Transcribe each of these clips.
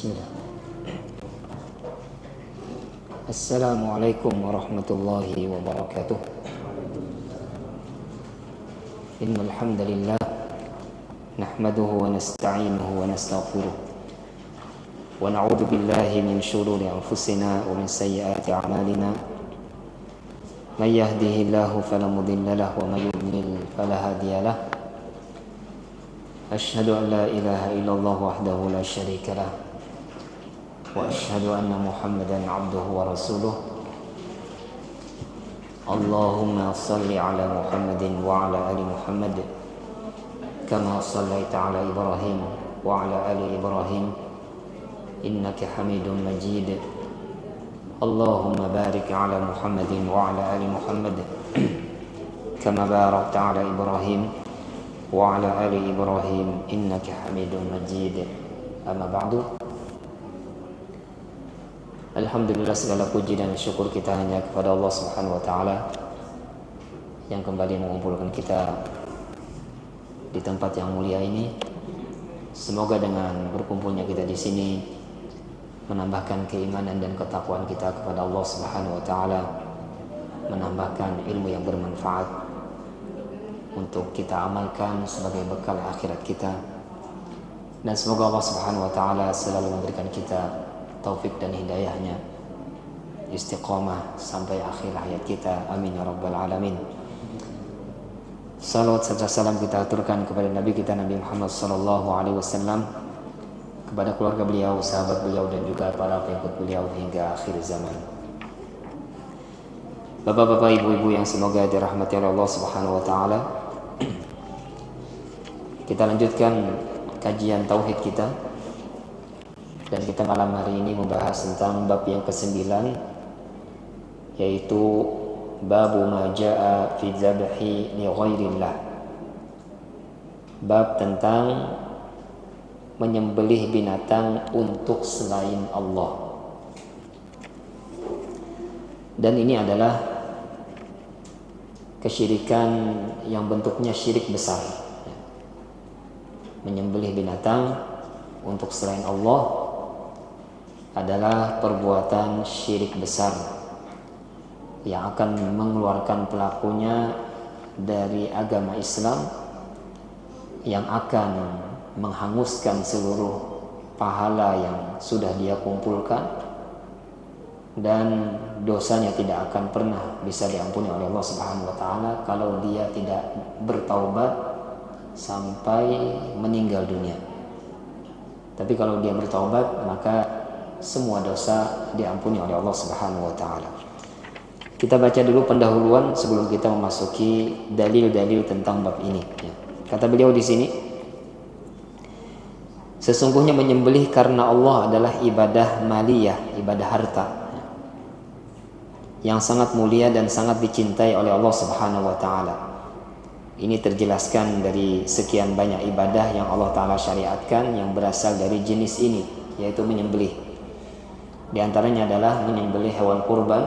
Bismillah. Assalamualaikum warahmatullahi wabarakatuh. Innal hamdalillah nahmaduhu wa nasta'inuhu wa nastaghfiruh wa na'udzu billahi min shururi anfusina wa min sayyiati a'malina. May yahdihillahu fala mudilla lahu wa may yudlil fala hadiya lahu. Asyhadu an la ilaha illallah wahdahu la syarika lah wa asyhadu anna Muhammadan abduhu wa rasuluh. Allahumma salli ala Muhammadin wa ala ali Muhammad kama sallaita ala Ibrahim wa ala ali Ibrahim innaka Hamidum Majid. Allahumma barik ala Muhammadin wa ala ali Muhammad kama barakta ala Ibrahim wa ala ali Ibrahim innaka Hamidum Majid. Amma ba'du. Alhamdulillah, segala puji dan syukur kita hanya kepada Allah Subhanahu wa taala yang kembali mengumpulkan kita di tempat yang mulia ini. Semoga dengan berkumpulnya kita di sini menambahkan keimanan dan ketakwaan kita kepada Allah Subhanahu wa taala, menambahkan ilmu yang bermanfaat untuk kita amalkan sebagai bekal akhirat kita. Dan semoga Allah Subhanahu wa taala selalu memberikan kita taufik dan hidayahnya, istiqamah sampai akhir hayat kita. Amin ya rabbal alamin. Salawat serta salam kita aturkan kepada Nabi kita Nabi Muhammad sallallahu alaihi wasallam, kepada keluarga beliau, sahabat beliau, dan juga para pengikut beliau hingga akhir zaman. Bapak-bapak, ibu-ibu yang semoga dirahmati oleh Allah Subhanahu wa taala, kita lanjutkan kajian tauhid kita. Dan kita malam hari ini membahas tentang bab yang ke-9, yaitu babu ma jaa fi dzabhi li ghairillah. Bab tentang menyembelih binatang untuk selain Allah. Dan ini adalah kesyirikan yang bentuknya syirik besar. Menyembelih binatang untuk selain Allah adalah perbuatan syirik besar yang akan mengeluarkan pelakunya dari agama Islam, yang akan menghanguskan seluruh pahala yang sudah dia kumpulkan, dan dosanya tidak akan pernah bisa diampuni oleh Allah Subhanahu wa taala kalau dia tidak bertaubat sampai meninggal dunia. Tapi kalau dia bertaubat, maka semua dosa diampuni oleh Allah Subhanahu wa taala. Kita baca dulu pendahuluan sebelum kita memasuki dalil-dalil tentang bab ini. Kata beliau di sini, sesungguhnya menyembelih karena Allah adalah ibadah maliyah, ibadah harta, yang sangat mulia dan sangat dicintai oleh Allah Subhanahu wa taala. Ini terjelaskan dari sekian banyak ibadah yang Allah taala syariatkan yang berasal dari jenis ini, yaitu menyembelih. Di antaranya adalah menyembelih hewan kurban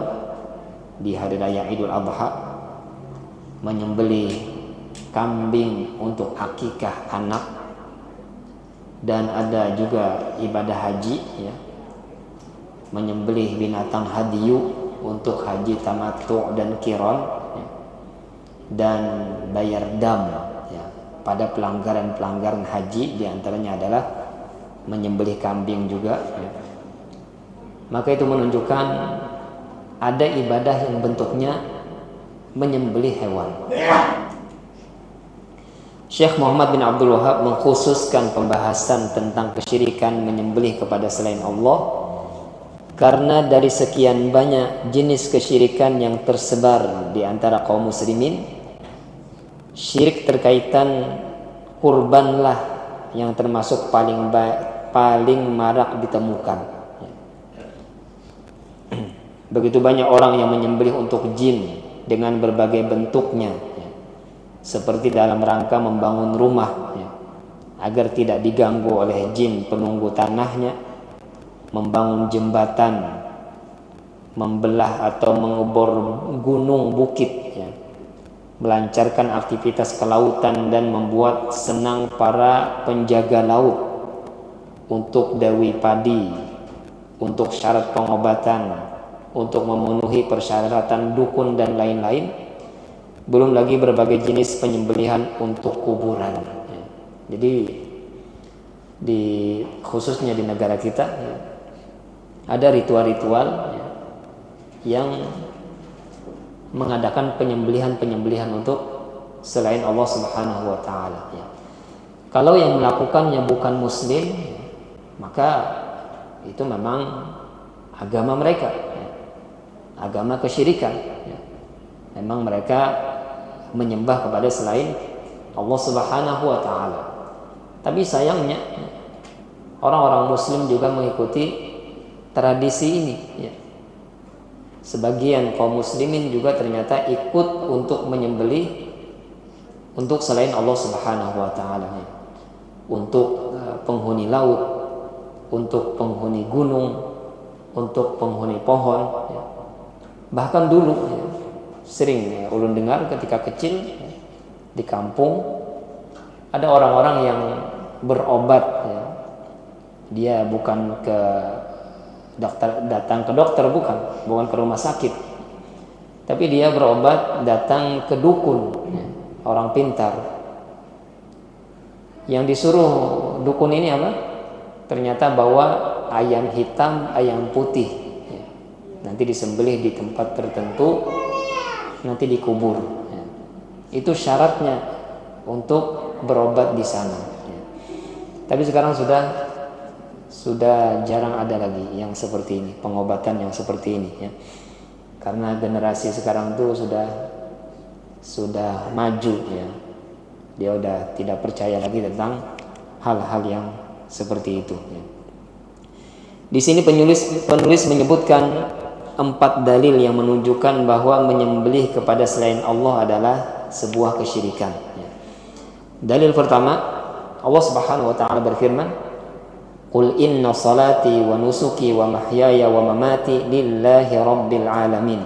di hari raya Idul Adha, menyembelih kambing untuk akikah anak, dan ada juga ibadah haji, ya, menyembelih binatang hadyu untuk haji tamattu dan qiran, ya, dan bayar dam, ya, pada pelanggaran-pelanggaran haji. Di antaranya adalah menyembelih kambing juga, ya. Maka itu menunjukkan ada ibadah yang bentuknya menyembelih hewan. Syekh Muhammad bin Abdul Wahab mengkhususkan pembahasan tentang kesyirikan menyembelih kepada selain Allah karena dari sekian banyak jenis kesyirikan yang tersebar di antara kaum muslimin, syirik terkaitan kurbanlah yang termasuk paling marak ditemukan. Begitu banyak orang yang menyembelih untuk jin dengan berbagai bentuknya, ya, seperti dalam rangka membangun rumah, ya, agar tidak diganggu oleh jin penunggu tanahnya, membangun jembatan, membelah atau mengebor gunung bukit, ya, melancarkan aktivitas kelautan dan membuat senang para penjaga laut, untuk dawi padi, untuk syarat pengobatan, untuk memenuhi persyaratan dukun dan lain-lain. Belum lagi berbagai jenis penyembelihan untuk kuburan. Jadi khususnya di negara kita ada ritual-ritual yang mengadakan penyembelihan untuk selain Allah Subhanahu wa taala. Kalau yang melakukannya bukan muslim, maka itu memang agama mereka, agama kesyirikan. Memang mereka menyembah kepada selain Allah Subhanahu wa taala. Tapi sayangnya orang-orang muslim juga mengikuti tradisi ini. Sebagian kaum muslimin juga ternyata ikut untuk menyembelih untuk selain Allah Subhanahu wa taala. Untuk penghuni laut, untuk penghuni gunung, untuk penghuni pohon. Bahkan dulu sering ulun dengar ketika kecil di kampung ada orang-orang yang berobat, dia bukan ke dokter, datang ke dokter, bukan ke rumah sakit, tapi dia berobat datang ke dukun, orang pintar. Yang disuruh dukun ini apa? Ternyata bawa ayam hitam, ayam putih, nanti disembelih di tempat tertentu, nanti dikubur. Itu syaratnya untuk berobat di sana. Tapi sekarang sudah jarang ada lagi yang seperti ini, pengobatan yang seperti ini, karena generasi sekarang itu sudah maju, dia udah tidak percaya lagi tentang hal-hal yang seperti itu. Di sini penulis menyebutkan 4 dalil yang menunjukkan bahwa menyembelih kepada selain Allah adalah sebuah kesyirikan. Dalil pertama, Allah Subhanahu wa taala berfirman, "Qul inna salati wa nusuki wa mahyaya wa mamati lillahi rabbil alamin.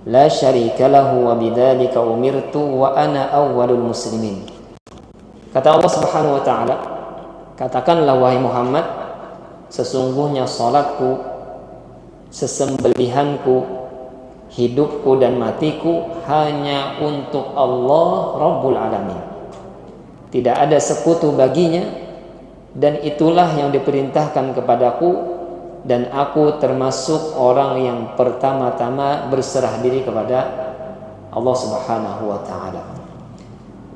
La syarika lahu wa bidzalika umirtu wa ana awwalul muslimin." Kata Allah Subhanahu wa taala, katakanlah wahai Muhammad, sesungguhnya salatku, sesembelihanku, hidupku dan matiku hanya untuk Allah Rabbul Alamin. Tidak ada sekutu baginya, dan itulah yang diperintahkan kepadaku, dan aku termasuk orang yang pertama-tama berserah diri kepada Allah Subhanahu wa taala.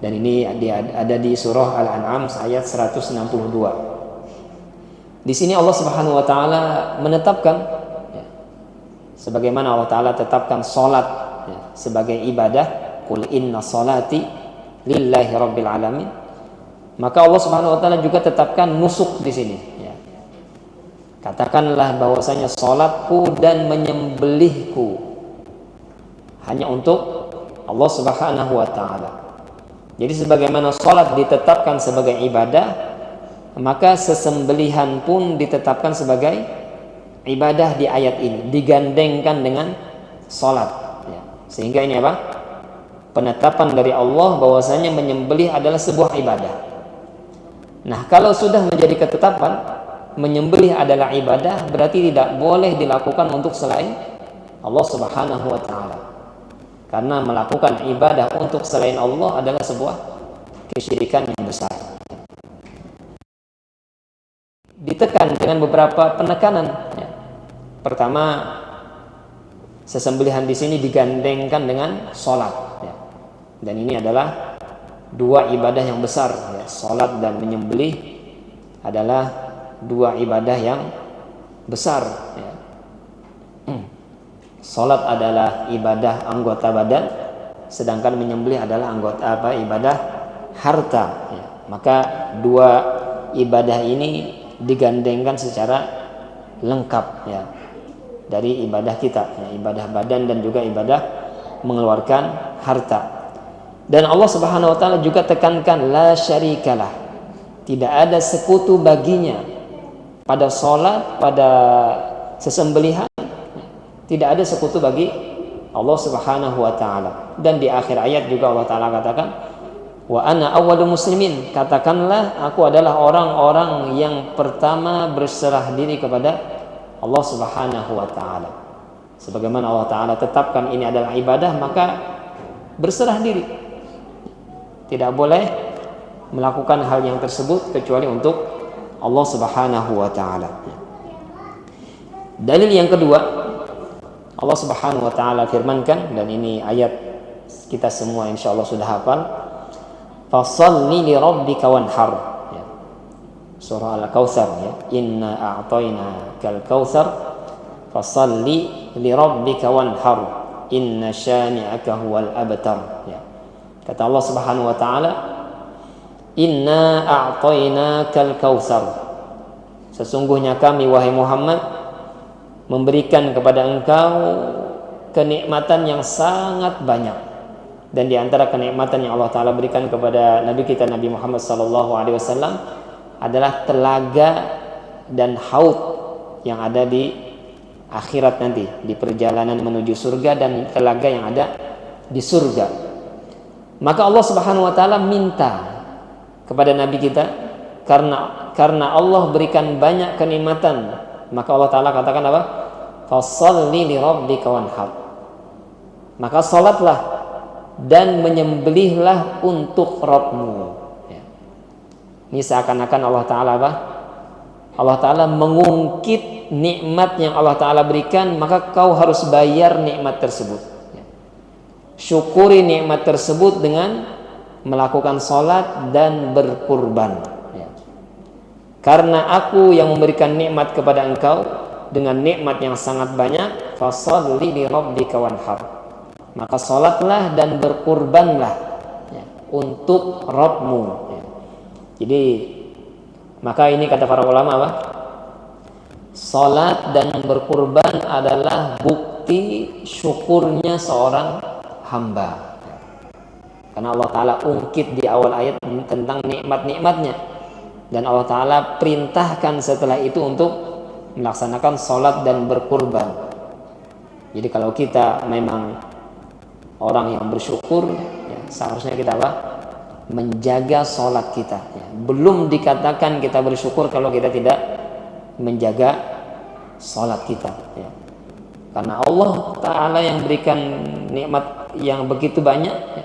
Dan ini ada di surah Al-An'am ayat 162. Di sini Allah Subhanahu wa taala menetapkan, sebagaimana Allah taala tetapkan salat sebagai ibadah, qul inna salati lillahi rabbil alamin, maka Allah Subhanahu wa taala juga tetapkan nusuk di sini. Katakanlah bahwasanya salatku dan menyembelihku hanya untuk Allah Subhanahu wa taala. Jadi sebagaimana salat ditetapkan sebagai ibadah, maka sesembelihan pun ditetapkan sebagai ibadah di ayat ini, digandengkan dengan salat. Sehingga ini apa? Penetapan dari Allah bahwasanya menyembelih adalah sebuah ibadah. Nah, kalau sudah menjadi ketetapan menyembelih adalah ibadah, berarti tidak boleh dilakukan untuk selain Allah Subhanahu wa taala. Karena melakukan ibadah untuk selain Allah adalah sebuah kesyirikan yang besar. Ditekan dengan beberapa penekanan. Pertama, sesembelihan di sini digandengkan dengan sholat, dan ini adalah 2 ibadah yang besar. Sholat dan menyembelih adalah 2 ibadah yang besar. Sholat adalah ibadah anggota badan, sedangkan menyembelih adalah ibadah harta. Maka 2 ibadah ini digandengkan secara lengkap dari ibadah kita, ibadah badan dan juga ibadah mengeluarkan harta. Dan Allah Subhanahu wa taala juga tekankan la syarikalah, tidak ada sekutu baginya pada salat, pada sesembelihan, tidak ada sekutu bagi Allah Subhanahu wa taala. Dan di akhir ayat juga Allah taala katakan Wa ana awwalul muslimin, katakanlah aku adalah orang-orang yang pertama berserah diri kepada Allah Subhanahu wa taala. Sebagaimana Allah taala tetapkan ini adalah ibadah, maka berserah diri. Tidak boleh melakukan hal yang tersebut kecuali untuk Allah Subhanahu wa taala. Dalil yang kedua, Allah Subhanahu wa taala firmankan, dan ini ayat kita semua insyaallah sudah hafal, fasholli li rabbika wanhar, ya. Surah Al-Kautsar, ya. Inna a'tainakal kautsar fasholli li rabbika wanhar inna syani'aka huwal abtar, ya. Kata Allah Subhanahu wa taala, inna a'tainakal kautsar, sesungguhnya kami wahai Muhammad memberikan kepada engkau kenikmatan yang sangat banyak. Dan di antara kenikmatan yang Allah Ta'ala berikan kepada Nabi kita Nabi Muhammad SAW adalah telaga dan haud yang ada di akhirat nanti, di perjalanan menuju surga, dan telaga yang ada di surga. Maka Allah Subhanahu wa taala minta kepada Nabi kita, karena Allah berikan banyak kenikmatan, maka Allah Ta'ala katakan apa? Fasholli li rabbika wanhar, maka salatlah dan menyembelihlah untuk Rabbmu, ya. Ini seakan-akan Allah Ta'ala apa? Allah Ta'ala mengungkit nikmat yang Allah Ta'ala berikan, maka kau harus bayar nikmat tersebut, ya. Syukuri nikmat tersebut dengan melakukan salat dan berkurban, ya. Karena aku yang memberikan nikmat kepada engkau dengan nikmat yang sangat banyak, fasholli li rabbika wanhar, maka salatlah dan berkurbanlah, ya, untuk Rabbmu, ya. Jadi maka ini kata para ulama apa? Salat dan berkurban adalah bukti syukurnya seorang hamba, ya. Karena Allah Ta'ala ungkit di awal ayat tentang nikmat-nikmatnya, dan Allah Ta'ala perintahkan setelah itu untuk melaksanakan salat dan berkurban. Jadi kalau kita memang orang yang bersyukur, ya, seharusnya kita apa? Menjaga sholat kita, ya. Belum dikatakan kita bersyukur kalau kita tidak menjaga sholat kita, ya. Karena Allah Ta'ala yang berikan nikmat yang begitu banyak, ya.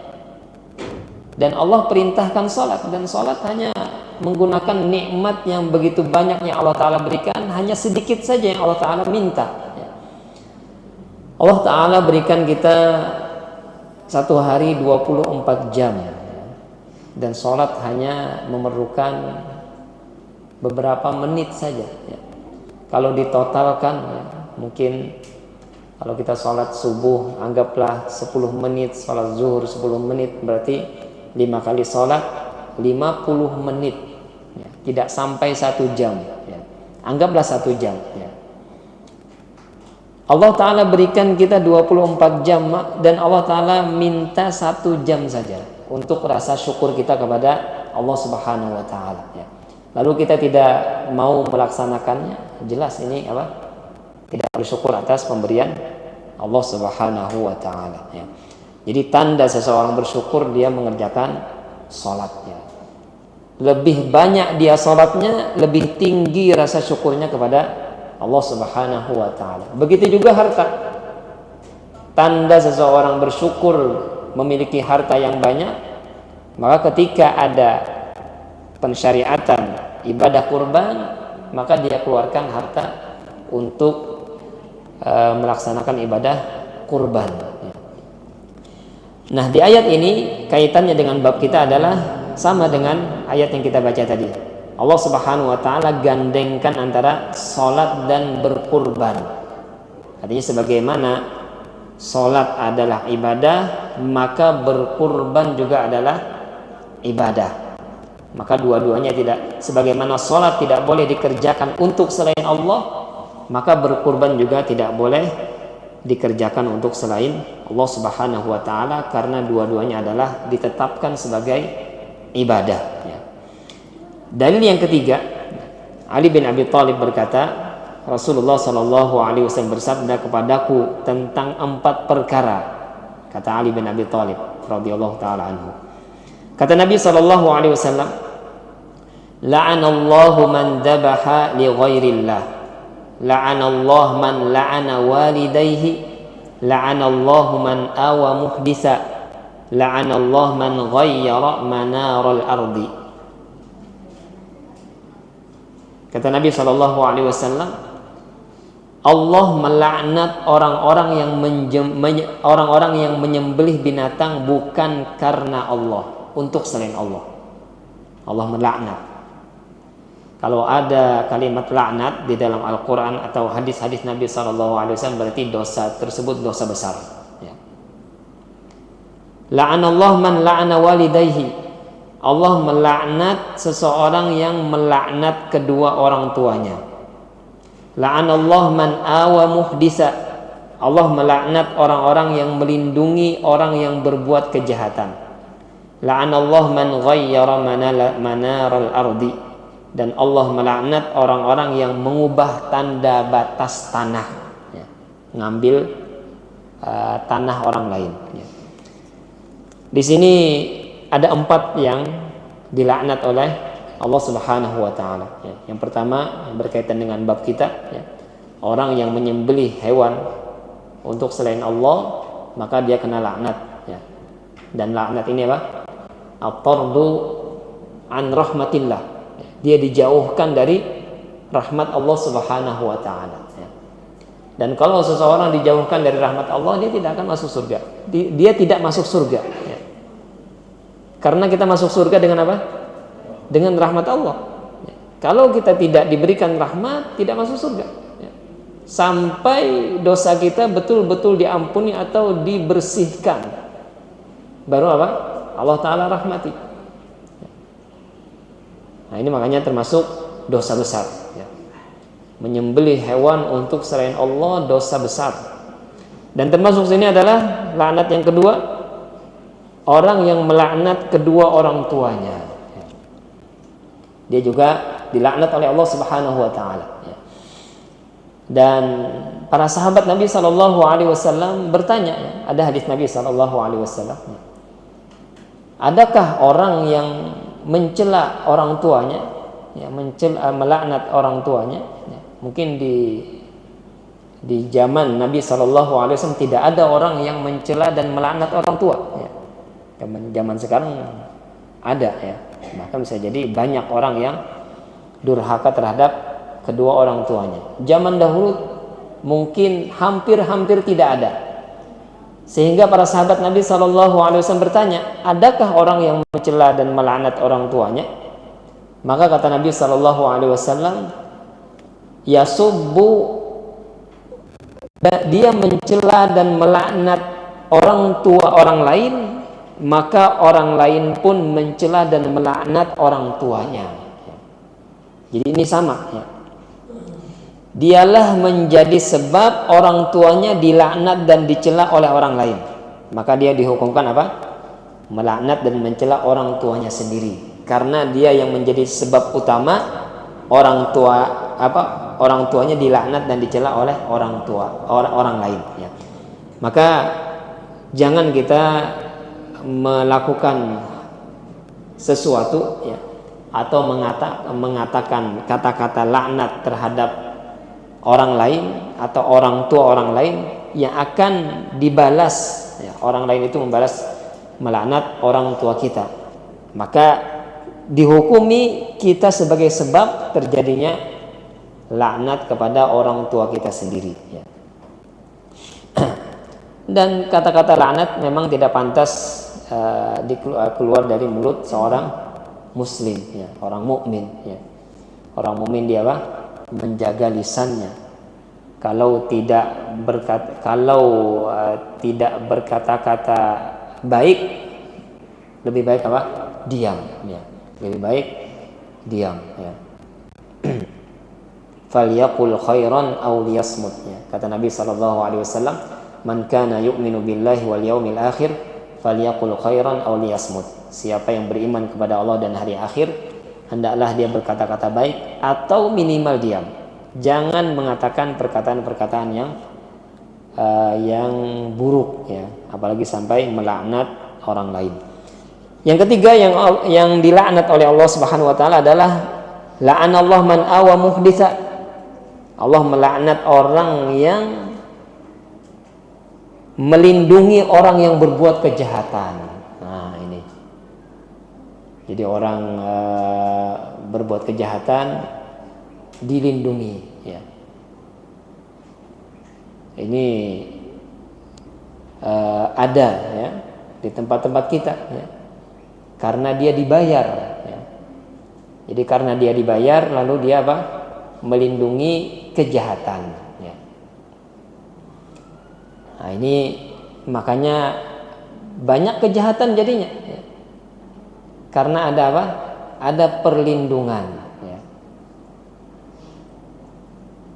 Dan Allah perintahkan sholat, dan sholat hanya menggunakan nikmat yang begitu banyak yang Allah Ta'ala berikan, hanya sedikit saja yang Allah Ta'ala minta, ya. Allah Ta'ala berikan kita satu hari 24 jam, dan sholat hanya memerlukan beberapa menit saja, ya. Kalau ditotalkan, ya, mungkin kalau kita sholat subuh anggaplah 10 menit, sholat zuhur 10 menit, berarti 5 kali sholat 50 menit, ya. Tidak sampai 1 jam, ya. Anggaplah 1 jam, ya. Allah Ta'ala berikan kita 24 jam, dan Allah Ta'ala minta 1 jam saja untuk rasa syukur kita kepada Allah Subhanahu wa Ta'ala, ya. Lalu kita tidak mau melaksanakannya, jelas ini apa? Tidak bersyukur atas pemberian Allah Subhanahu wa Ta'ala, ya. Jadi tanda seseorang bersyukur dia mengerjakan sholatnya. Lebih banyak dia sholatnya, lebih tinggi rasa syukurnya kepada Allah Subhanahu wa Ta'ala. Begitu juga harta. Tanda seseorang bersyukur memiliki harta yang banyak, maka ketika ada pensyariatan ibadah kurban, maka dia keluarkan harta untuk melaksanakan ibadah kurban. Nah, di ayat ini kaitannya dengan bab kita adalah sama dengan ayat yang kita baca tadi. Allah Subhanahu wa Ta'ala gandengkan antara salat dan berkurban. Artinya sebagaimana salat adalah ibadah, maka berkurban juga adalah ibadah. Maka dua-duanya tidak, sebagaimana salat tidak boleh dikerjakan untuk selain Allah, maka berkurban juga tidak boleh dikerjakan untuk selain Allah Subhanahu wa Ta'ala, karena dua-duanya adalah ditetapkan sebagai ibadah, ya. Dalil yang ketiga, Ali bin Abi Thalib berkata, Rasulullah SAW bersabda kepadaku tentang 4 perkara. Kata Ali bin Abi Thalib radhiyallahu taala anhu, Kata Nabi SAW, la'anallahu man dhabaha li ghairillah, la'anallahu man la'ana walidayhi, la'anallahu man awa muhdisa, la'anallahu man ghayyara manaral ardi. Kata Nabi SAW, Allah melaknat orang-orang yang menyembelih binatang bukan karena Allah, untuk selain Allah. Allah melaknat. Kalau ada kalimat laknat di dalam Al-Quran atau hadis-hadis Nabi SAW, berarti dosa tersebut dosa besar. Ya. La'anallahu man la'ana walidayhi. Allah melaknat seseorang yang melaknat kedua orang tuanya. La'anallahu man awa muhdisa. Allah melaknat orang-orang yang melindungi orang yang berbuat kejahatan. La'anallahu man ghayyara manaral ardi. Dan Allah melaknat orang-orang yang mengubah tanda batas tanah, ya. Ngambil tanah orang lain, ya. Di sini ada 4 yang dilaknat oleh Allah Subhanahu wa taala, ya. Yang pertama berkaitan dengan bab kita, ya. Orang yang menyembelih hewan untuk selain Allah, maka dia kena laknat, ya. Dan laknat ini apa? At-tardu an rahmatillah. Dia dijauhkan dari rahmat Allah Subhanahu wa taala, ya. Dan kalau seseorang dijauhkan dari rahmat Allah, dia tidak akan masuk surga. Dia tidak masuk surga, ya. Karena kita masuk surga dengan apa? Dengan rahmat Allah, ya. Kalau kita tidak diberikan rahmat, tidak masuk surga, ya. Sampai dosa kita betul-betul diampuni atau dibersihkan, baru apa? Allah Ta'ala rahmati. Nah, ini makanya termasuk dosa besar, ya. Menyembelih hewan untuk selain Allah dosa besar. Dan termasuk sini adalah laknat yang kedua, orang yang melaknat kedua orang tuanya, ya. Dia juga dilaknat oleh Allah Subhanahu wa taala, ya. Dan para sahabat Nabi SAW bertanya, ya. Ada hadis Nabi SAW, ya. Adakah orang yang mencela orang tuanya, ya, melaknat orang tuanya, ya. Mungkin di zaman Nabi SAW tidak ada orang yang mencela dan melaknat orang tua, ya. Zaman sekarang ada, ya. Bahkan bisa jadi banyak orang yang durhaka terhadap kedua orang tuanya. Zaman dahulu mungkin hampir tidak ada. Sehingga para sahabat Nabi SAW bertanya, adakah orang yang mencela dan melaknat orang tuanya? Maka kata Nabi SAW, yasubbu, dia mencela dan melaknat orang tua orang lain, maka orang lain pun mencela dan melaknat orang tuanya. Jadi ini sama, ya. Dialah menjadi sebab orang tuanya dilaknat dan dicela oleh orang lain, maka dia dihukumkan apa? Melaknat dan mencela orang tuanya sendiri, karena dia yang menjadi sebab utama orang tuanya dilaknat dan dicela oleh orang lain, ya. Maka jangan kita melakukan sesuatu, ya, atau mengatakan kata-kata laknat terhadap orang lain atau orang tua orang lain yang akan dibalas, ya, orang lain itu membalas melaknat orang tua kita, maka dihukumi kita sebagai sebab terjadinya laknat kepada orang tua kita sendiri, ya. Dan kata-kata laknat memang tidak pantas keluar dari mulut seorang muslim, ya, orang mukmin, ya. Orang mukmin dia apa? Menjaga lisannya. Kalau tidak berkata-kata baik, lebih baik apa? Diam, ya. Lebih baik diam, ya. Falyaqul khairan aw liyasmut, ya. Kata Nabi SAW, man kana yu'minu billahi wal yaumil akhir falyaqul khairan aw liyasmut. Siapa yang beriman kepada Allah dan hari akhir, hendaklah dia berkata-kata baik atau minimal diam. Jangan mengatakan perkataan-perkataan yang buruk, ya, apalagi sampai melaknat orang lain. Yang ketiga yang dilaknat oleh Allah Subhanahu wa taala adalah la'anallahu man awa muhditsa. Allah melaknat orang yang melindungi orang yang berbuat kejahatan. Nah, ini. Jadi orang berbuat kejahatan dilindungi, ya. Ini ada, ya, di tempat-tempat kita, ya. Karena dia dibayar, ya. Jadi karena dia dibayar, lalu dia apa? Melindungi kejahatan, ya. Nah, ini makanya banyak kejahatan jadinya, ya. Karena ada apa? Ada perlindungan, ya.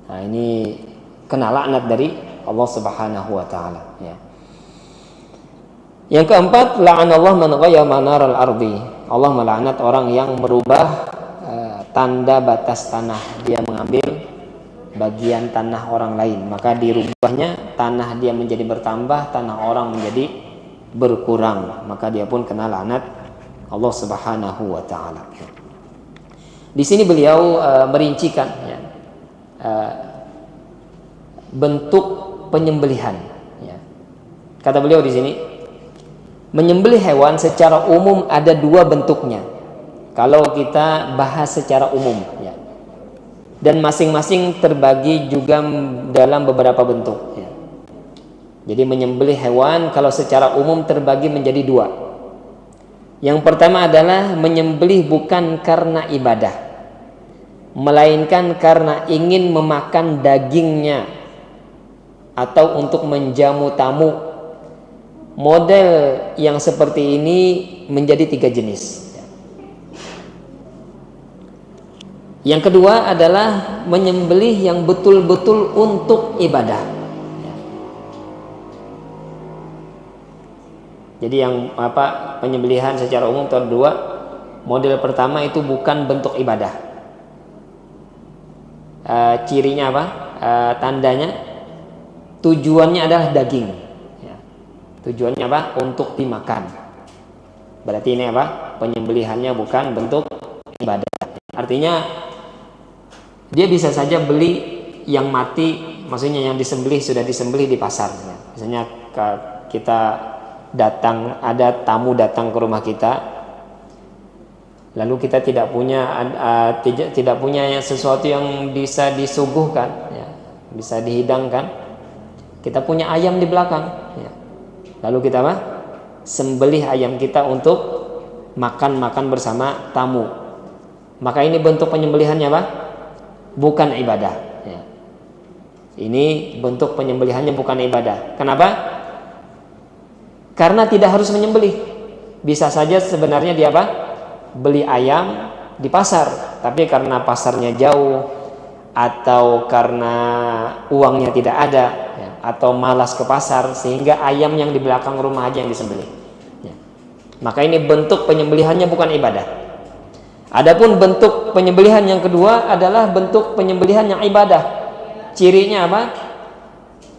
Nah, ini kena laknat dari Allah Subhanahu wa taala, ya. Yang keempat, la'anallahu man ghayyara manaral ardi. Allah melaknat orang yang merubah tanda batas tanah. Dia mengambil bagian tanah orang lain, maka dirubahnya tanah dia menjadi bertambah, tanah orang menjadi berkurang, maka dia pun kena laknat Allah Subhanahu wa taala. Di sini beliau merincikan, ya, bentuk penyembelihan, ya. Kata beliau di sini, menyembelih hewan secara umum ada dua bentuknya. Kalau kita bahas secara umum, ya. Dan masing-masing terbagi juga dalam beberapa bentuk, ya. Jadi menyembelih hewan kalau secara umum terbagi menjadi dua. Yang pertama adalah menyembelih bukan karena ibadah, melainkan karena ingin memakan dagingnya atau untuk menjamu tamu. Model yang seperti ini menjadi 3 jenis. Yang kedua adalah menyembelih yang betul-betul untuk ibadah. Jadi yang penyembelihan secara umum itu ada dua. Model pertama itu bukan bentuk ibadah. Cirinya apa? Tandanya tujuannya adalah daging. Ya. Tujuannya apa? Untuk dimakan. Berarti ini apa? Penyembelihannya bukan bentuk ibadah. Artinya dia bisa saja beli yang mati, maksudnya yang disembelih sudah disembelih di pasar. Misalnya kita datang, ada tamu datang ke rumah kita, lalu kita tidak punya sesuatu yang bisa disuguhkan, ya, bisa dihidangkan. Kita punya ayam di belakang, ya. Lalu kita sembelih ayam kita untuk makan bersama tamu. Maka ini bentuk penyembelihannya apa? Bukan ibadah, ya. Ini bentuk penyembelihannya bukan ibadah. Kenapa? Karena tidak harus menyembelih. Bisa saja sebenarnya dia beli ayam di pasar, tapi karena pasarnya jauh, atau karena uangnya tidak ada, ya, atau malas ke pasar, sehingga ayam yang di belakang rumah aja yang disembelih, ya. Maka ini bentuk penyembelihannya bukan ibadah. Adapun bentuk penyembelihan yang kedua adalah bentuk penyembelihan yang ibadah. Cirinya apa?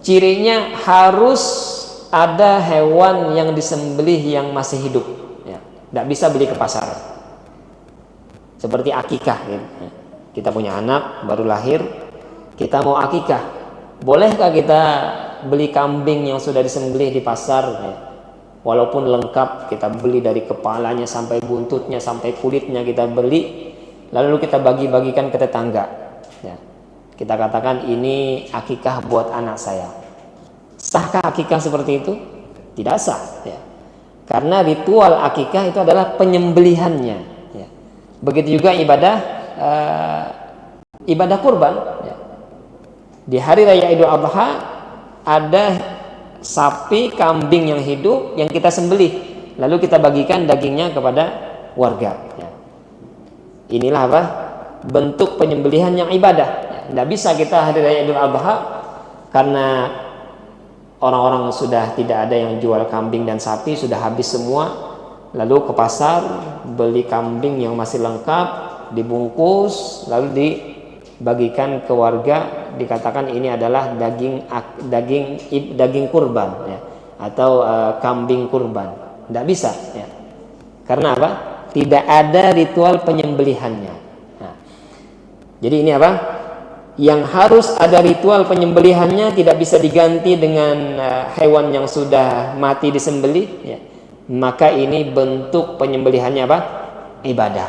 Cirinya harus ada hewan yang disembelih yang masih hidup, ya. Tidak bisa beli ke pasar. Seperti akikah, ya. Kita punya anak baru lahir, kita mau akikah. Bolehkah kita beli kambing yang sudah disembelih di pasar, ya? Walaupun lengkap, kita beli dari kepalanya sampai buntutnya sampai kulitnya kita beli, lalu kita bagi-bagikan ke tetangga, ya. Kita katakan ini akikah buat anak saya. Sahkah akikah seperti itu? Tidak sah, ya. Karena ritual akikah itu adalah penyembelihannya, ya. Begitu juga ibadah kurban, ya. Di hari raya Idul Adha ada sapi, kambing yang hidup yang kita sembelih, lalu kita bagikan dagingnya kepada warga, ya. Inilah bentuk penyembelihan yang ibadah, ya. Tidak bisa kita hari raya Idul Adha karena orang-orang sudah tidak ada yang jual kambing dan sapi, sudah habis semua, lalu ke pasar beli kambing yang masih lengkap, dibungkus, lalu dibagikan ke warga, dikatakan ini adalah daging kurban, ya, atau kambing kurban. Tidak bisa, ya. Karena apa? Tidak ada ritual penyembelihannya. Nah, jadi ini apa? Yang harus ada ritual penyembelihannya, tidak bisa diganti dengan hewan yang sudah mati disembelih, ya. Maka ini bentuk penyembelihannya apa? Ibadah.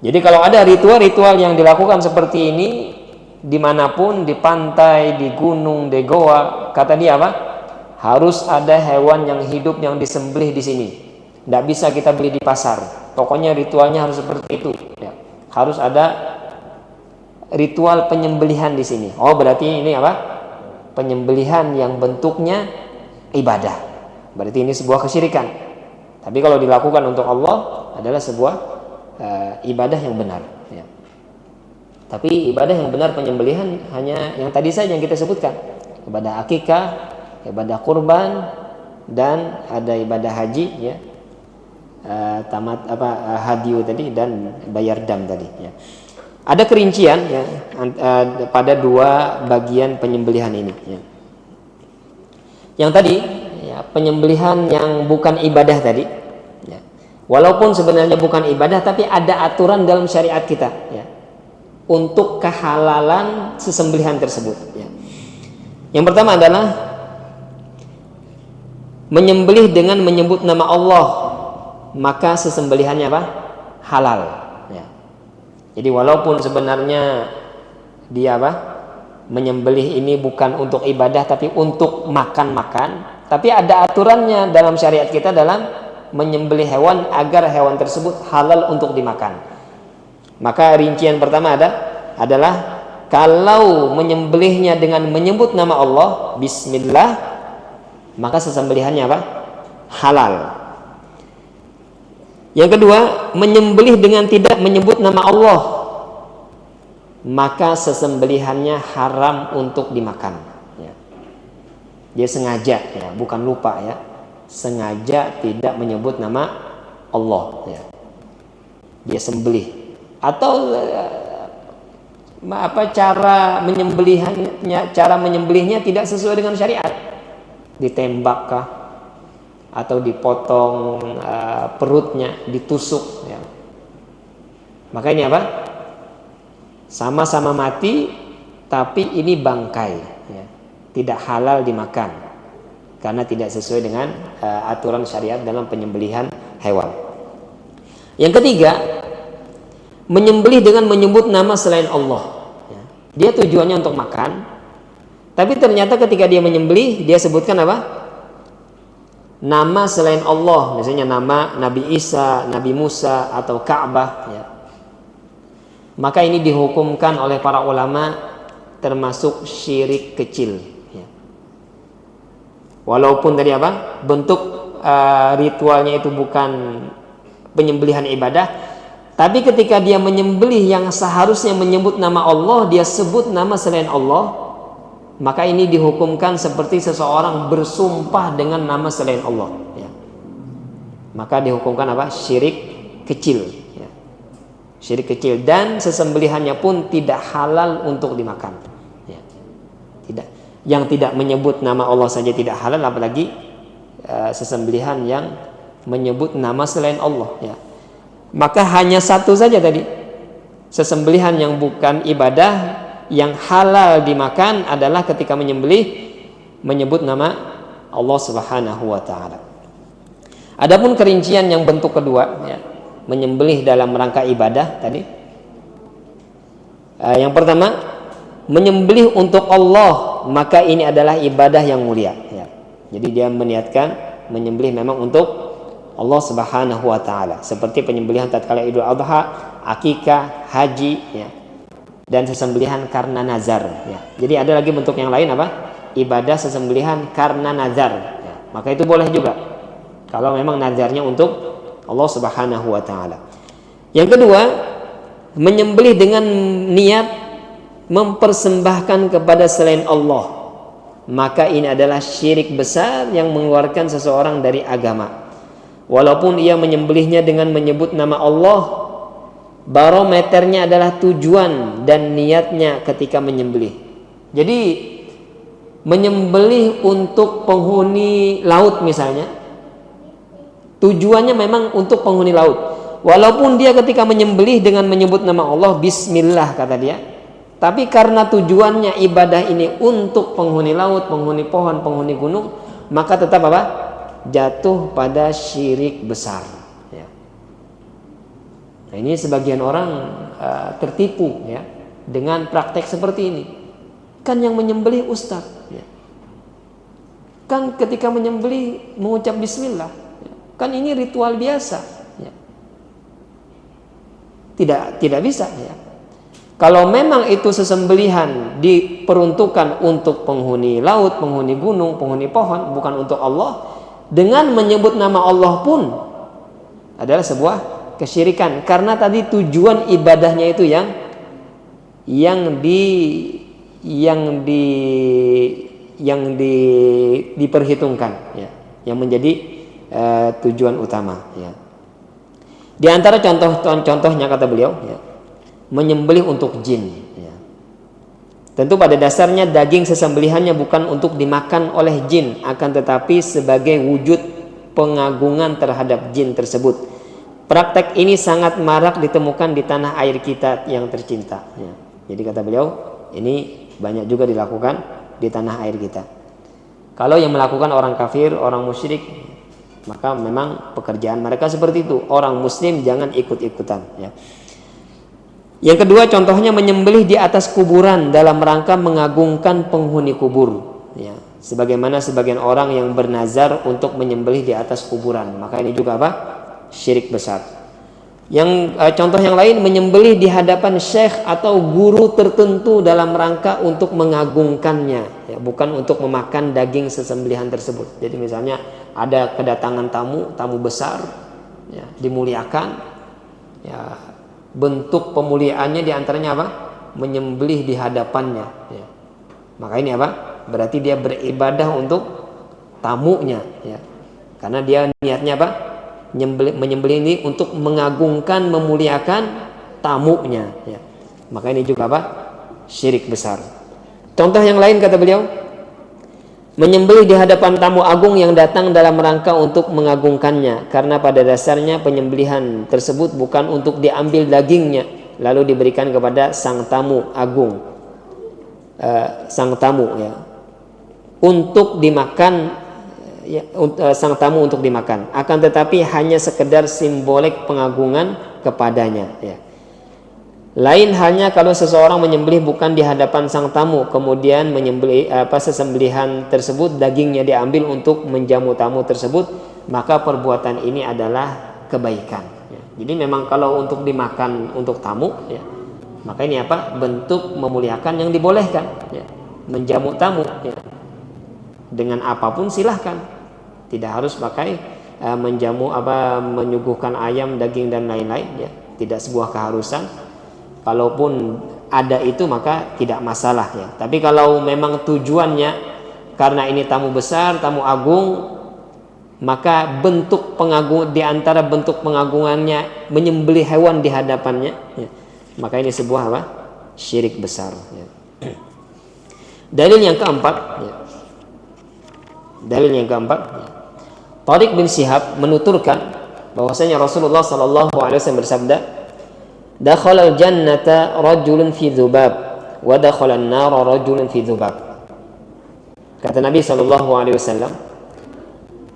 Jadi kalau ada ritual-ritual yang dilakukan seperti ini dimanapun, di pantai, di gunung, di goa, kata dia apa? Harus ada hewan yang hidup yang disembelih di sini. Tidak bisa kita beli di pasar. Pokoknya ritualnya harus seperti itu. Ya. Harus ada ritual penyembelihan di sini. Oh, berarti ini apa? Penyembelihan yang bentuknya ibadah. Berarti ini sebuah kesyirikan. Tapi kalau dilakukan untuk Allah adalah sebuah ibadah yang benar. Ya. Tapi ibadah yang benar penyembelihan hanya yang tadi saja yang kita sebutkan. Ibadah akikah, ibadah kurban, dan ada ibadah haji, ya. Hadiu tadi dan bayar dam tadi, ya. Ada kerincian, ya, pada dua bagian penyembelihan ini, ya. Yang tadi, ya, penyembelihan yang bukan ibadah tadi, ya. Walaupun sebenarnya bukan ibadah, tapi ada aturan dalam syariat kita, ya, untuk kehalalan sesembelihan tersebut, ya. Yang pertama adalah menyembelih dengan menyebut nama Allah, maka sesembelihannya apa? Halal, ya. Jadi walaupun sebenarnya dia apa? Menyembelih ini bukan untuk ibadah tapi untuk makan-makan, tapi ada aturannya dalam syariat kita dalam menyembelih hewan agar hewan tersebut halal untuk dimakan. Maka rincian pertama adalah kalau menyembelihnya dengan menyebut nama Allah, bismillah, maka sesembelihannya apa? Halal. Yang kedua, menyembelih dengan tidak menyebut nama Allah, maka sesembelihannya haram untuk dimakan, ya. Dia sengaja, ya, bukan lupa, ya, sengaja tidak menyebut nama Allah, ya. Dia sembelih atau cara menyembelihnya tidak sesuai dengan syariat, ditembakkah atau dipotong perutnya, ditusuk, ya. Maka ini apa? Sama-sama mati, tapi ini bangkai, ya. Tidak halal dimakan karena tidak sesuai dengan aturan syariat dalam penyembelihan hewan. Yang ketiga, menyembelih dengan menyebut nama selain Allah, ya. Dia tujuannya untuk makan, tapi ternyata ketika dia menyembelih, dia sebutkan apa? Nama selain Allah, misalnya nama Nabi Isa, Nabi Musa, atau Ka'bah, ya. Maka ini dihukumkan oleh para ulama termasuk syirik kecil, ya. Walaupun tadi apa? Bentuk ritualnya itu bukan penyembelihan ibadah, tapi ketika dia menyembelih yang seharusnya menyebut nama Allah, dia sebut nama selain Allah, maka ini dihukumkan seperti seseorang bersumpah dengan nama selain Allah, ya. Maka dihukumkan apa? Syirik kecil, ya. Syirik kecil, dan sesembelihannya pun tidak halal untuk dimakan, ya. Tidak, yang tidak menyebut nama Allah saja tidak halal, apalagi sesembelihan yang menyebut nama selain Allah, ya. Maka hanya satu saja tadi, sesembelihan yang bukan ibadah yang halal dimakan adalah ketika menyembelih menyebut nama Allah Subhanahu wa taala. Adapun kerincian yang bentuk kedua, ya, menyembelih dalam rangka ibadah tadi. Yang pertama, menyembelih untuk Allah, maka ini adalah ibadah yang mulia, ya. Jadi dia meniatkan menyembelih memang untuk Allah Subhanahu wa taala, seperti penyembelihan tatkala Idul Adha, akikah, haji, ya. Dan sesembelihan karena nazar, ya. Jadi ada lagi bentuk yang lain apa? Ibadah sesembelihan karena nazar, ya. Maka itu boleh juga kalau memang nazarnya untuk Allah Subhanahu wa taala. Yang kedua, menyembelih dengan niat mempersembahkan kepada selain Allah, maka ini adalah syirik besar yang mengeluarkan seseorang dari agama. Walaupun ia menyembelihnya dengan menyebut nama Allah, barometernya adalah tujuan dan niatnya ketika menyembelih. Jadi menyembelih untuk penghuni laut misalnya, tujuannya memang untuk penghuni laut. Walaupun dia ketika menyembelih dengan menyebut nama Allah, bismillah kata dia, tapi karena tujuannya ibadah ini untuk penghuni laut, penghuni pohon, penghuni gunung, maka tetap apa? Jatuh pada syirik besar. Ya. Nah, ini sebagian orang tertipu ya dengan praktek seperti ini. Kan yang menyembelih ustaz. Ya. Kan ketika menyembelih mengucap bismillah. Ya. Kan ini ritual biasa. Ya. Tidak bisa. Ya. Kalau memang itu sesembelihan diperuntukkan untuk penghuni laut, penghuni gunung, penghuni pohon, bukan untuk Allah, dengan menyebut nama Allah pun adalah sebuah kesyirikan, karena tadi tujuan ibadahnya itu diperhitungkan ya, yang menjadi tujuan utama ya. Di antara contohnya kata beliau ya, menyembelih untuk jin ya. Tentu pada dasarnya daging sesembelihannya bukan untuk dimakan oleh jin, akan tetapi sebagai wujud pengagungan terhadap jin tersebut. Praktek ini sangat marak ditemukan di tanah air kita yang tercinta ya. Jadi kata beliau, ini banyak juga dilakukan di tanah air kita. Kalau yang melakukan orang kafir, orang musyrik, maka memang pekerjaan mereka seperti itu. Orang muslim jangan ikut-ikutan ya. Yang kedua, contohnya menyembelih di atas kuburan dalam rangka mengagungkan penghuni kubur ya. Sebagaimana sebagian orang yang bernazar untuk menyembelih di atas kuburan, maka ini juga apa? Syirik besar. Yang contoh yang lain, menyembelih di hadapan syekh atau guru tertentu dalam rangka untuk mengagungkannya ya, bukan untuk memakan daging sesembelihan tersebut. Jadi misalnya ada kedatangan tamu besar ya, dimuliakan ya, bentuk pemuliaannya diantaranya apa? Menyembelih di hadapannya ya. Maka ini apa? Berarti dia beribadah untuk tamunya ya. Karena dia niatnya apa? Menyembelih ini untuk mengagungkan, memuliakan tamunya ya. Maka ini juga apa? Syirik besar. Contoh yang lain kata beliau, menyembelih di hadapan tamu agung yang datang dalam rangka untuk mengagungkannya, karena pada dasarnya penyembelihan tersebut bukan untuk diambil dagingnya lalu diberikan kepada sang tamu agung, sang tamu ya, untuk dimakan ya, sang tamu untuk dimakan, akan tetapi hanya sekedar simbolik pengagungan kepadanya ya. Lain halnya kalau seseorang menyembelih bukan di hadapan sang tamu, kemudian menyembelih sesembelihan tersebut dagingnya diambil untuk menjamu tamu tersebut, maka perbuatan ini adalah kebaikan ya. Jadi memang kalau untuk dimakan untuk tamu ya, maka ini apa? Bentuk memuliakan yang dibolehkan ya. Menjamu tamu ya. Dengan apapun silahkan, tidak harus pakai menjamu menyuguhkan ayam, daging dan lain-lain ya. Tidak sebuah keharusan. Kalaupun ada itu maka tidak masalah ya. Tapi kalau memang tujuannya karena ini tamu besar, tamu agung, maka bentuk pengagung, di antara bentuk pengagungannya menyembelih hewan di hadapannya ya. Maka ini sebuah apa? Syirik besar ya. Dalil yang keempat ya. Dalil yang keempat ya. Tariq bin Syihab menuturkan bahwasanya Rasulullah SAW bersabda, dakhalal jannata rajulun fi dzubab wa dakhalan nara rajulun fi dzubab. Kata Nabi SAW,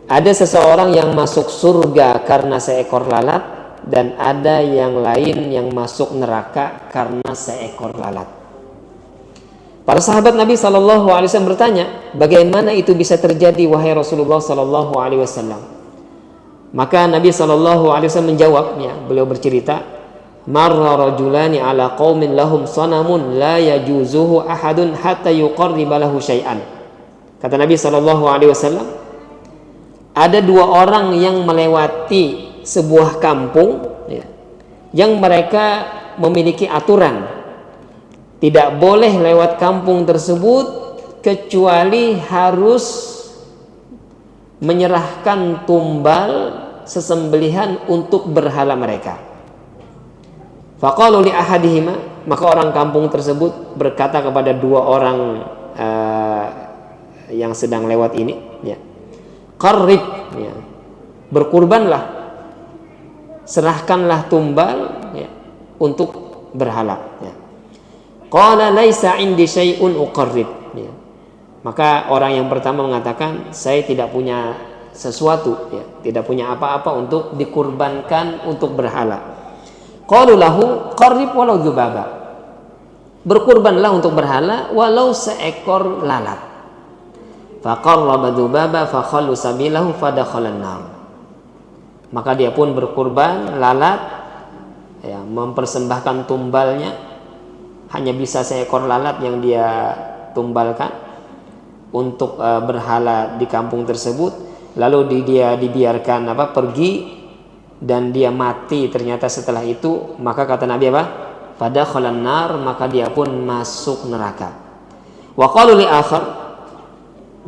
ada seseorang yang masuk surga karena seekor lalat, dan ada yang lain yang masuk neraka karena seekor lalat. Para sahabat Nabi SAW bertanya, bagaimana itu bisa terjadi wahai Rasulullah SAW? Maka Nabi SAW menjawabnya, beliau bercerita, marra rajulani ala qaumin lahum sanamun la yajuzuhu ahadun hatta yuqarriba lahu syai'an. Kata Nabi SAW, ada dua orang yang melewati sebuah kampung ya, yang mereka memiliki aturan tidak boleh lewat kampung tersebut kecuali harus menyerahkan tumbal sesembelihan untuk berhala mereka. Faqalu li ahadihima, maka orang kampung tersebut berkata kepada dua orang yang sedang lewat ini ya, qarrib ya, berkurbanlah, serahkanlah tumbal ya, untuk berhala. Ya. Qala laisa indi syai'un uqarrib. Ya. Maka orang yang pertama mengatakan, saya tidak punya sesuatu, ya, tidak punya apa-apa untuk dikurbankan untuk berhala. Qalu lahu qarrib walau dzubaba. Berkurbanlah untuk berhala walau seekor lalat. Faqarraba dzubaba fakhallu sabilahu fadakhalan nar. Maka dia pun berkurban lalat, ya, mempersembahkan tumbalnya, hanya bisa seekor lalat yang dia tumbalkan untuk berhala di kampung tersebut. Lalu dia dibiarkan pergi dan dia mati ternyata setelah itu. Maka kata Nabi fadakhalan nar, maka dia pun masuk neraka. Wa qalu li akhar,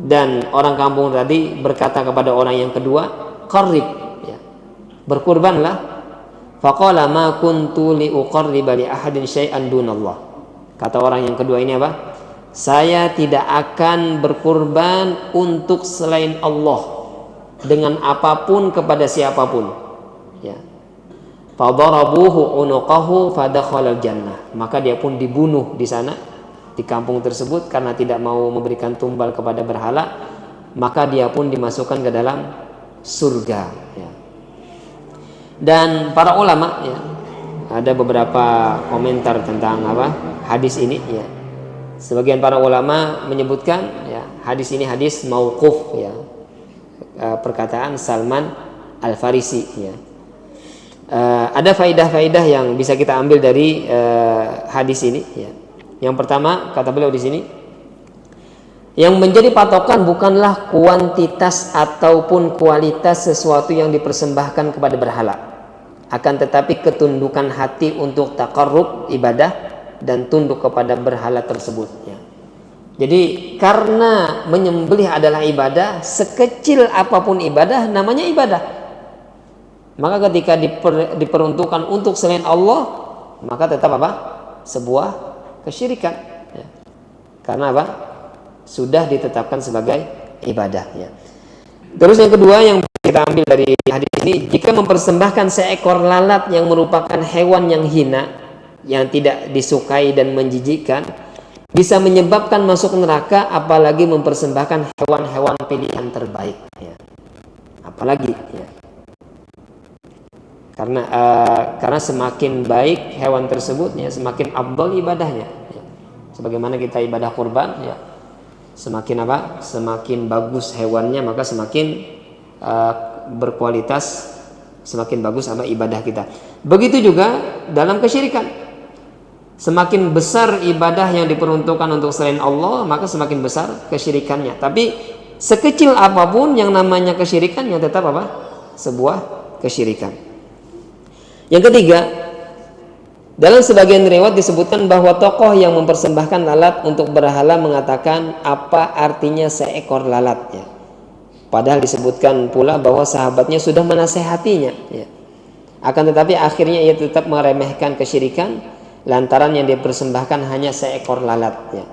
dan orang kampung tadi berkata kepada orang yang kedua, qarrib, ya, berkurbanlah. Faqala ma kuntu li uqarriba li ahadin syai'an dunallah. Kata orang yang kedua ini saya tidak akan berkurban untuk selain Allah dengan apapun kepada siapapun. Ya. Fadarabuhu unuqahu fadakhalal jannah. Maka dia pun dibunuh di sana, di kampung tersebut, karena tidak mau memberikan tumbal kepada berhala. Maka dia pun dimasukkan ke dalam surga. Ya. Dan para ulama, ya, ada beberapa komentar tentang hadis ini. Ya. Sebagian para ulama menyebutkan, ya, hadis ini hadis mauquf, ya, perkataan Salman Al-Farisi. Ya. Ada faidah-faidah yang bisa kita ambil dari hadis ini. Ya. Yang pertama, kata beliau di sini, yang menjadi patokan bukanlah kuantitas ataupun kualitas sesuatu yang dipersembahkan kepada berhala, akan tetapi ketundukan hati untuk taqarrub ibadah dan tunduk kepada berhala tersebut. Ya. Jadi karena menyembelih adalah ibadah, sekecil apapun ibadah namanya ibadah. Maka ketika diperuntukkan untuk selain Allah, maka tetap sebuah kesyirikan. Ya. Karena sudah ditetapkan sebagai ibadah. Ya. Terus yang kedua yang kita ambil dari hadis ini, jika mempersembahkan seekor lalat yang merupakan hewan yang hina, yang tidak disukai dan menjijikkan, bisa menyebabkan masuk neraka, apalagi mempersembahkan hewan-hewan pilihan terbaik. Ya. Apalagi, ya. Karena semakin baik hewan tersebut, ya, semakin afdal ibadahnya. Ya. Sebagaimana kita ibadah kurban, ya, semakin bagus hewannya, maka semakin berkualitas, semakin bagus ibadah kita. Begitu juga dalam kesyirikan. Semakin besar ibadah yang diperuntukkan untuk selain Allah, maka semakin besar kesyirikannya. Tapi sekecil apapun yang namanya kesyirikan, yang tetap sebuah kesyirikan. Yang ketiga, dalam sebagian riwayat disebutkan bahwa tokoh yang mempersembahkan lalat untuk berhala mengatakan, apa artinya seekor lalat, ya. Padahal disebutkan pula bahwa sahabatnya sudah menasehatinya, ya. Akan tetapi akhirnya ia tetap meremehkan kesyirikan lantaran yang dipersembahkan hanya seekor lalat. Ya.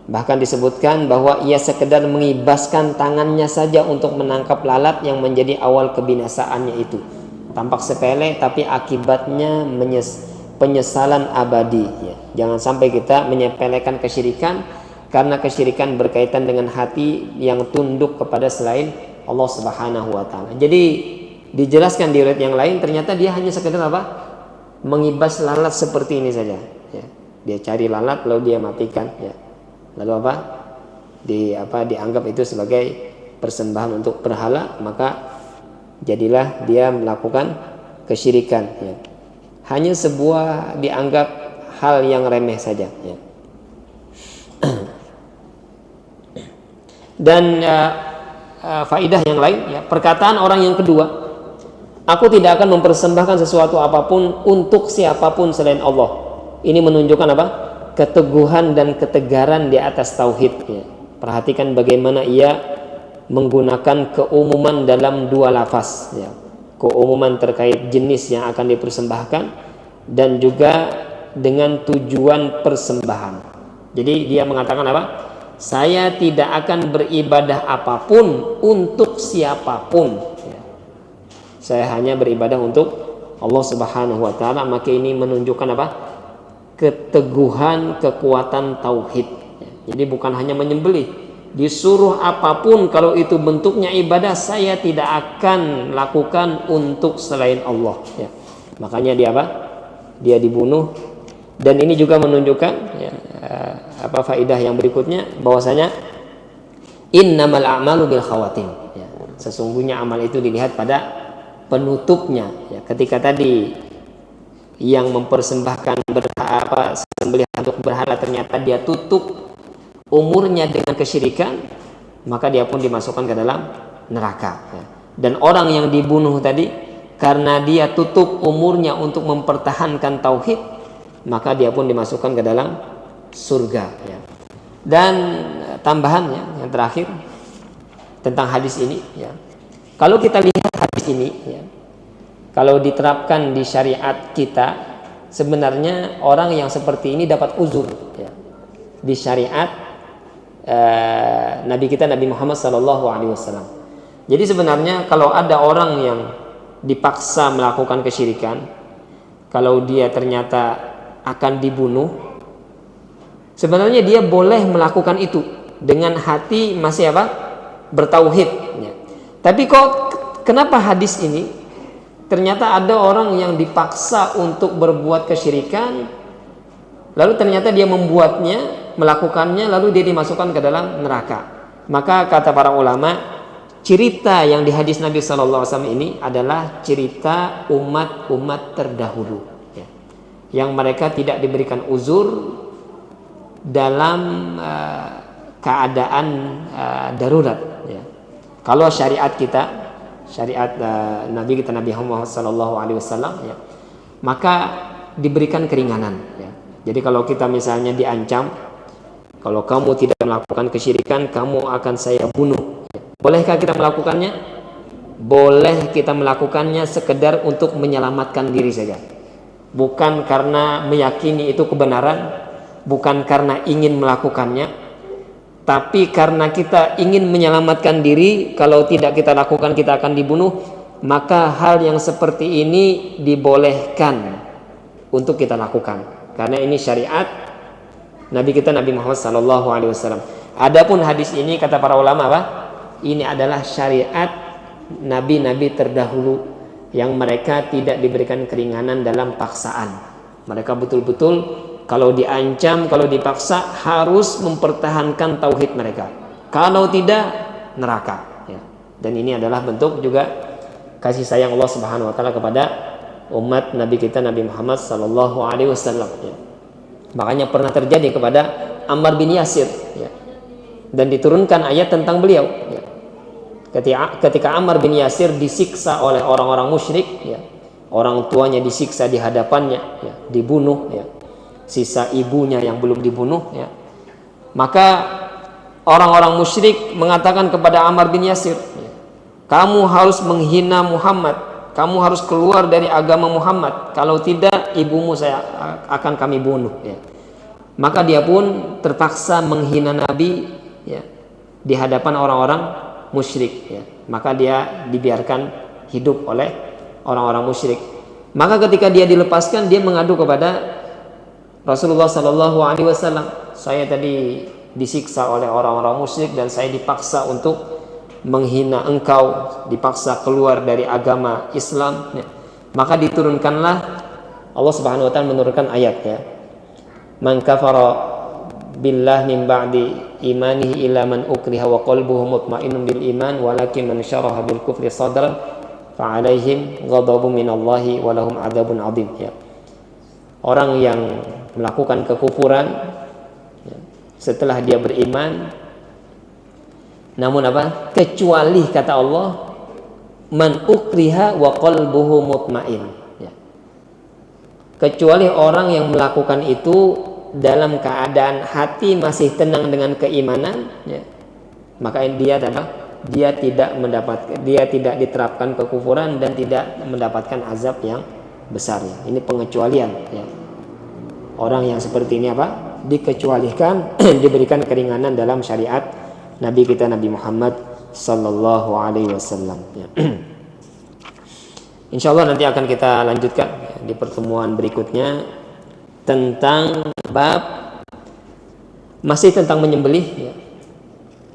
Bahkan disebutkan bahwa ia sekedar mengibaskan tangannya saja untuk menangkap lalat yang menjadi awal kebinasaannya itu. Tampak sepele, tapi akibatnya penyesalan abadi. Ya. Jangan sampai kita menyepelekan kesyirikan, karena kesyirikan berkaitan dengan hati yang tunduk kepada selain Allah Subhanahu wa Ta'ala. Jadi dijelaskan di riwayat yang lain, ternyata dia hanya sekedar mengibas lalat seperti ini saja. Ya. Dia cari lalat lalu dia matikan. Ya. Lalu dianggap itu sebagai persembahan untuk berhala, maka jadilah dia melakukan kesyirikan. Ya. Hanya sebuah dianggap hal yang remeh saja. Ya. Dan faidah yang lain, ya, perkataan orang yang kedua, aku tidak akan mempersembahkan sesuatu apapun untuk siapapun selain Allah. Ini menunjukkan keteguhan dan ketegaran di atas tauhid. Ya. Perhatikan bagaimana ia menggunakan keumuman dalam dua lafaz. Ya. Keumuman terkait jenis yang akan dipersembahkan dan juga dengan tujuan persembahan. Jadi dia mengatakan saya tidak akan beribadah apapun untuk siapapun. Ya. Saya hanya beribadah untuk Allah Subhanahu wa taala. Maka ini menunjukkan apa? Keteguhan, kekuatan tauhid. Jadi bukan hanya menyembelih, disuruh apapun kalau itu bentuknya ibadah, saya tidak akan lakukan untuk selain Allah. Ya. Makanya dia apa? Dia dibunuh. Dan ini juga menunjukkan ya, faidah yang berikutnya, bahwasanya innamal a'malu bil khawatim. Ya. Sesungguhnya amal itu dilihat pada penutupnya. Ya. Ketika tadi yang mempersembahkan sembelihan untuk berhala ternyata dia tutup umurnya dengan kesyirikan, maka dia pun dimasukkan ke dalam neraka. Ya. Dan orang yang dibunuh tadi karena dia tutup umurnya untuk mempertahankan tauhid, maka dia pun dimasukkan ke dalam surga. Ya. Dan tambahannya yang terakhir tentang hadis ini, ya. Kalau kita lihat hadis ini, ya, kalau diterapkan di syariat kita, sebenarnya orang yang seperti ini dapat uzur. Ya. Di syariat Nabi kita Nabi Muhammad SAW. Jadi sebenarnya kalau ada orang yang dipaksa melakukan kesyirikan, kalau dia ternyata akan dibunuh, sebenarnya dia boleh melakukan itu dengan hati masih apa? Bertauhid. Ya. Tapi kenapa hadis ini ternyata ada orang yang dipaksa untuk berbuat kesyirikan, lalu ternyata dia melakukannya, lalu dia dimasukkan ke dalam neraka. Maka kata para ulama, cerita yang di hadis Nabi SAW ini adalah cerita umat-umat terdahulu, ya, yang mereka tidak diberikan uzur dalam keadaan darurat. Ya. Kalau syariat Nabi kita Nabi Muhammad SAW, ya, maka diberikan keringanan. Ya. Jadi kalau kita misalnya diancam, kalau kamu tidak melakukan kesyirikan, kamu akan saya bunuh. Bolehkah kita melakukannya? Boleh kita melakukannya sekedar untuk menyelamatkan diri saja. Bukan karena meyakini itu kebenaran, bukan karena ingin melakukannya, tapi karena kita ingin menyelamatkan diri. Kalau tidak kita lakukan, kita akan dibunuh. Maka hal yang seperti ini dibolehkan untuk kita lakukan, karena ini syariat Nabi kita Nabi Muhammad SAW. Adapun hadis ini kata para ulama apa? Ini adalah syariat nabi-nabi terdahulu yang mereka tidak diberikan keringanan dalam paksaan. Mereka betul-betul kalau diancam, kalau dipaksa harus mempertahankan tauhid mereka. Kalau tidak, neraka. Ya. Dan ini adalah bentuk juga kasih sayang Allah Subhanahu Wa Taala kepada umat Nabi kita Nabi Muhammad SAW. Ya. Makanya pernah terjadi kepada Ammar bin Yasir. Ya. Dan diturunkan ayat tentang beliau. Ya. Ketika Ammar bin Yasir disiksa oleh orang-orang musyrik, ya, orang tuanya disiksa di hadapannya, ya, dibunuh, ya, sisa ibunya yang belum dibunuh, ya, maka orang-orang musyrik mengatakan kepada Ammar bin Yasir, ya, kamu harus menghina Muhammad, kamu harus keluar dari agama Muhammad, kalau tidak ibumu akan kami bunuh. Ya. Maka dia pun terpaksa menghina Nabi, ya, di hadapan orang-orang musyrik, ya. Maka dia dibiarkan hidup oleh orang-orang musyrik. Maka ketika dia dilepaskan, dia mengadu kepada Rasulullah SAW, saya tadi disiksa oleh orang-orang musyrik dan saya dipaksa untuk menghina engkau, dipaksa keluar dari agama Islam. Ya. Maka diturunkanlah Allah Subhanahu Wa Taala menurunkan ayat, ya, man kafara billah min ba'di imanihi illa man ukriha wa qalbuhu mutmainnun bil iman walakin man syaraha bil kufri sadran fa alaihim ghadabun minallahi wa lahum adzabun adzim. Ya. Orang yang melakukan kekufuran, ya, setelah dia beriman, namun apa? Kecuali kata Allah, man ukriha wa qalbuhu mutmain. Ya. Kecuali orang yang melakukan itu dalam keadaan hati masih tenang dengan keimanan, ya, maka dia tidak diterapkan kekufuran dan tidak mendapatkan azab yang besar. Ya. Ini pengecualian. Ya. Orang yang seperti ini apa? Dikecualikan, diberikan keringanan dalam syariat Nabi kita Nabi Muhammad sallallahu alaihi wasallam. Ya. Insya Allah nanti akan kita lanjutkan di pertemuan berikutnya tentang bab masih tentang menyembelih ya.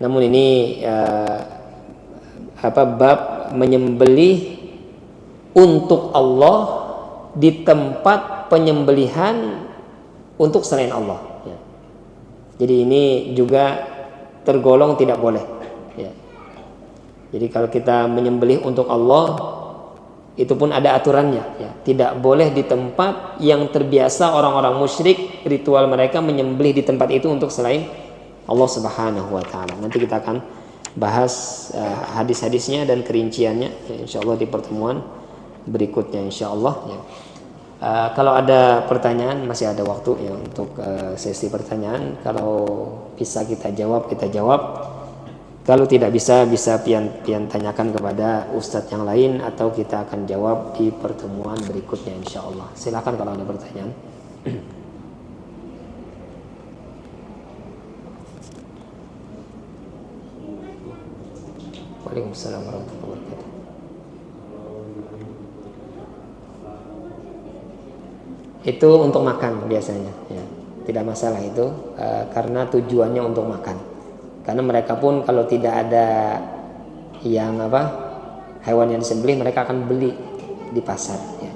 Namun ini bab menyembelih untuk Allah di tempat penyembelihan untuk selain Allah ya. Jadi ini juga tergolong tidak boleh ya. Jadi kalau kita menyembelih untuk Allah itu pun ada aturannya ya. Tidak boleh di tempat yang terbiasa orang-orang musyrik ritual mereka menyembelih di tempat itu untuk selain Allah Subhanahu wa taala. Nanti kita akan bahas hadis-hadisnya dan kerinciannya ya, insyaallah di pertemuan berikutnya insyaallah ya. Kalau ada pertanyaan masih ada waktu ya untuk sesi pertanyaan. Kalau bisa kita jawab kita jawab. Kalau tidak bisa pian tanyakan kepada ustadz yang lain atau kita akan jawab di pertemuan berikutnya insyaallah. Silakan kalau ada pertanyaan. Waalaikumsalam warahmatullahi wabarakatuh. Itu untuk makan biasanya ya. Tidak masalah itu karena tujuannya untuk makan. Karena mereka pun kalau tidak ada yang hewan yang disembelih mereka akan beli di pasar ya.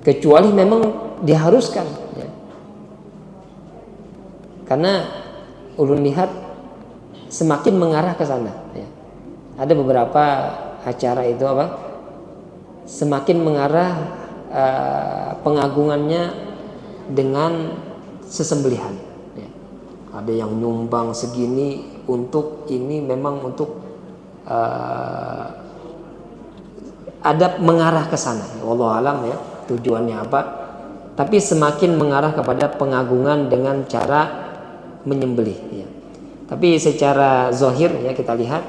Kecuali memang diharuskan ya. Karena ulun lihat semakin mengarah ke sana ya. Ada beberapa acara itu semakin mengarah pengagungannya dengan sesembelihan ya. Ada yang nyumbang segini untuk ini memang untuk ada mengarah ke sana ya. Wallahu alam ya tujuannya apa, tapi semakin mengarah kepada pengagungan dengan cara menyembelih ya. Tapi secara zahir ya kita lihat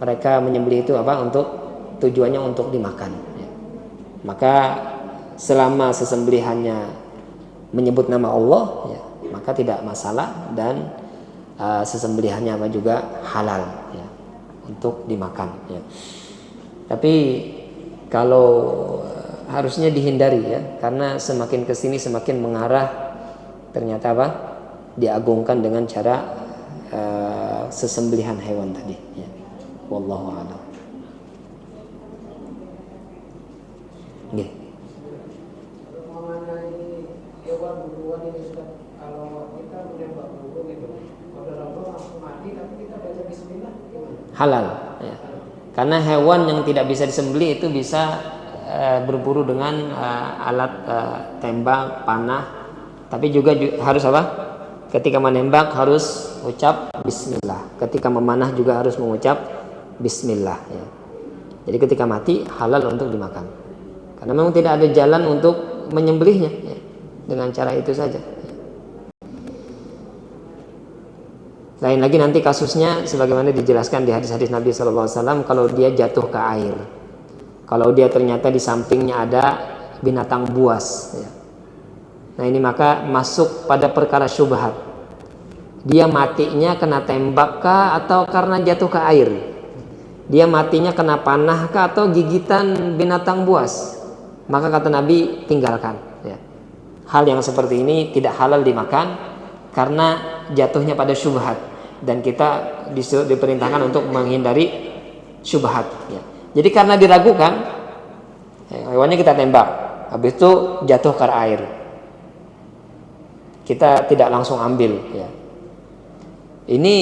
mereka menyembelih itu untuk tujuannya untuk dimakan ya. Maka selama sesembelihannya menyebut nama Allah ya, maka tidak masalah dan sesembelihannya juga halal ya, untuk dimakan ya. Tapi kalau harusnya dihindari ya, karena semakin kesini semakin mengarah ternyata diagungkan dengan cara sesembelihan hewan tadi ya. Wallahu a'lam. Nggih. Mengenai hewan buruan ini Ustaz, kalau kita menembak burung itu pada langsung mati tapi kita baca bismillah gimana? Halal ya. Karena hewan yang tidak bisa disembelih itu bisa berburu dengan alat tembak, panah, tapi juga harus ketika menembak harus ucap bismillah. Ketika memanah juga harus mengucap bismillah ya. Jadi ketika mati halal untuk dimakan. Karena memang tidak ada jalan untuk menyembelihnya ya, dengan cara itu saja. Lain lagi nanti kasusnya sebagaimana dijelaskan di hadis-hadis Nabi SAW kalau dia jatuh ke air. Kalau dia ternyata di sampingnya ada binatang buas ya. Nah ini maka masuk pada perkara syubhat. Dia matinya kena tembak kah atau karena jatuh ke air? Dia matinya kena panah kah atau gigitan binatang buas? Maka kata Nabi tinggalkan ya. Hal yang seperti ini tidak halal dimakan karena jatuhnya pada syubhat. Dan kita diperintahkan untuk menghindari syubhat ya. Jadi karena diragukan hewannya kita tembak, habis itu jatuh ke air, kita tidak langsung ambil ya. Ini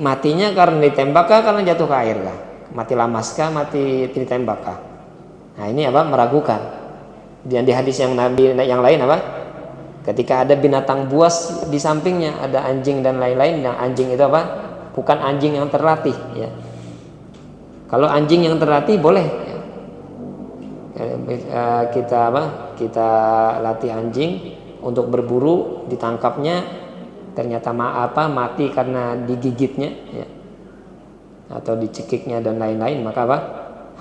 matinya karena ditembak kah, karena jatuh ke air kah? Mati lamas kah, mati ditembak kah? Nah ini meragukan. Dan di hadis yang Nabi yang lain ketika ada binatang buas di sampingnya, ada anjing dan lain-lain. Yang anjing itu bukan anjing yang terlatih ya. Kalau anjing yang terlatih boleh ya. Kita latih anjing untuk berburu, ditangkapnya ternyata mati karena digigitnya ya, atau dicekiknya dan lain-lain, maka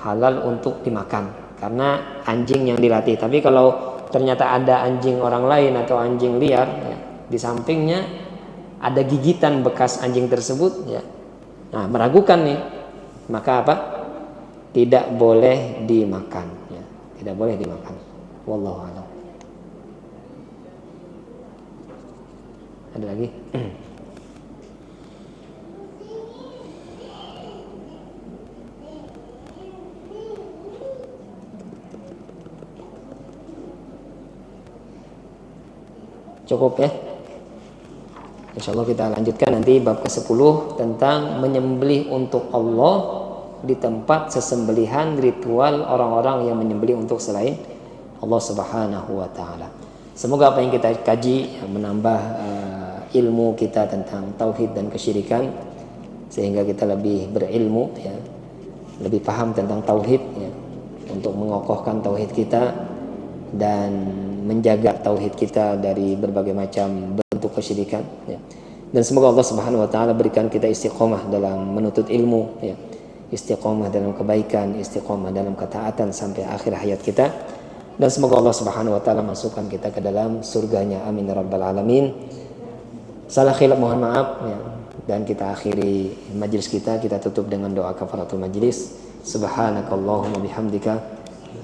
halal untuk dimakan karena anjing yang dilatih. Tapi kalau ternyata ada anjing orang lain atau anjing liar ya, di sampingnya ada gigitan bekas anjing tersebut ya, nah meragukan nih, maka tidak boleh dimakan ya. Tidak boleh dimakan. Wallahu a'lam. Ada lagi? Cukup ya. Insyaallah kita lanjutkan nanti bab ke-10 tentang menyembelih untuk Allah di tempat sesembelihan ritual orang-orang yang menyembelih untuk selain Allah Subhanahu wa taala. Semoga apa yang kita kaji menambah ilmu kita tentang tauhid dan kesyirikan sehingga kita lebih berilmu ya, lebih paham tentang tauhid ya, untuk mengokohkan tauhid kita dan menjaga tauhid kita dari berbagai macam bentuk kesyirikan ya. Dan semoga Allah Subhanahu wa taala berikan kita istiqomah dalam menuntut ilmu ya, istiqomah dalam kebaikan, istiqomah dalam ketaatan sampai akhir hayat kita, dan semoga Allah Subhanahu wa taala masukkan kita ke dalam surganya, amin ya rabbal alamin. Salah khilaf mohon maaf ya. Dan kita akhiri majlis kita tutup dengan doa kafaratul majlis. Subhanakallahumma bihamdika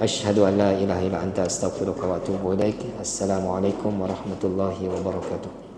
asyhadu an la ilaha illa anta astaghfiruka wa atubu ilaik. Assalamualaikum warahmatullahi wabarakatuh.